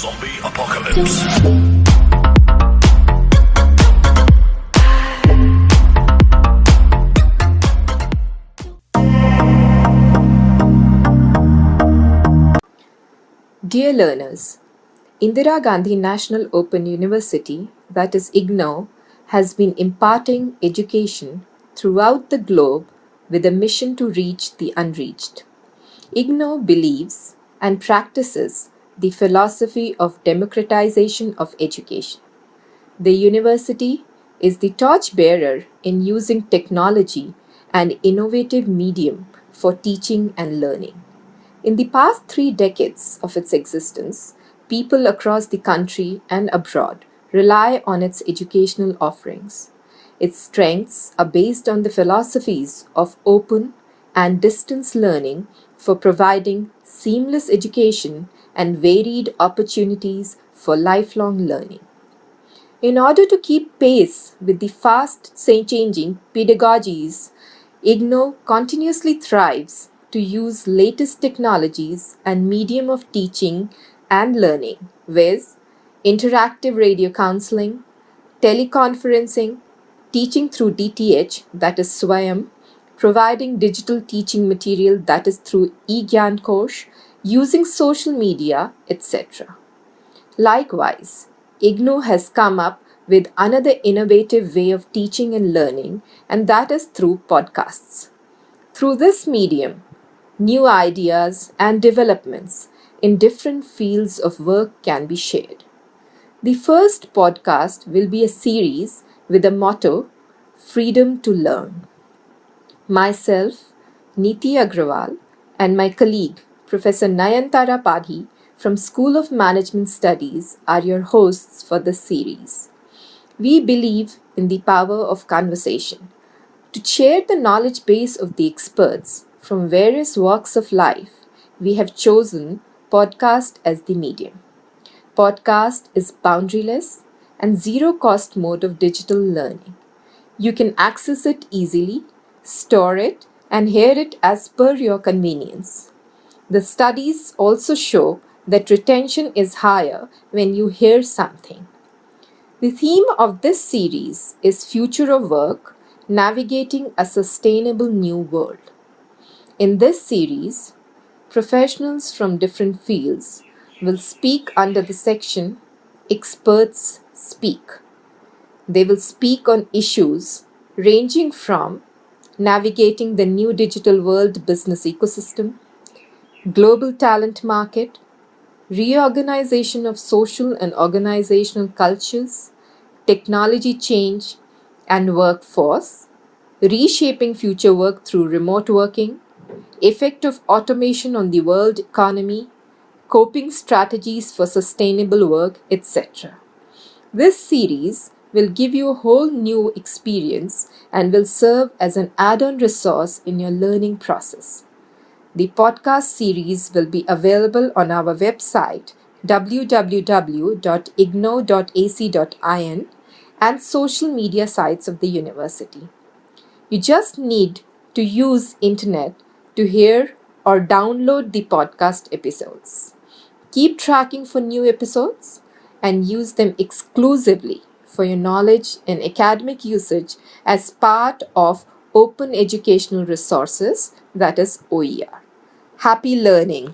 Zombie Apocalypse. Dear learners, Indira Gandhi National Open University, that is IGNOU, has been imparting education throughout the globe with a mission to reach the unreached. IGNOU believes and practices the philosophy of democratization of education. The university is the torchbearer in using technology and innovative medium for teaching and learning. In the past 3 decades of its existence, people across the country and abroad rely on its educational offerings. Its strengths are based on the philosophies of open and distance learning for providing seamless education and varied opportunities for lifelong learning. In order to keep pace with the fast changing pedagogies, IGNOU continuously thrives to use latest technologies and medium of teaching and learning with interactive radio counseling, teleconferencing, teaching through DTH, that is Swayam, providing digital teaching material, that is through eGyan Kosh, using social media, etc. Likewise, IGNOU has come up with another innovative way of teaching and learning, and that is through podcasts. Through this medium, new ideas and developments in different fields of work can be shared. The first podcast will be a series with a motto, Freedom to Learn. Myself, Niti Agrawal, and my colleague, Professor Nayantara Padhi from School of Management Studies are your hosts for this series. We believe in the power of conversation. To share the knowledge base of the experts from various walks of life, we have chosen podcast as the medium. Podcast is boundaryless and zero-cost mode of digital learning. You can access it easily, store it, and hear it as per your convenience. The studies also show that retention is higher when you hear something. The theme of this series is Future of Work, Navigating a Sustainable New World. In this series, professionals from different fields will speak under the section Experts Speak. They will speak on issues ranging from navigating the new digital world business ecosystem, global talent market, reorganization of social and organizational cultures, technology change and workforce, reshaping future work through remote working, effect of automation on the world economy, coping strategies for sustainable work, etc. This series will give you a whole new experience and will serve as an add-on resource in your learning process. The podcast series will be available on our website www.ignou.ac.in and social media sites of the university. You just need to use internet to hear or download the podcast episodes. Keep tracking for new episodes and use them exclusively for your knowledge and academic usage as part of Open Educational Resources, that is OER. Happy learning!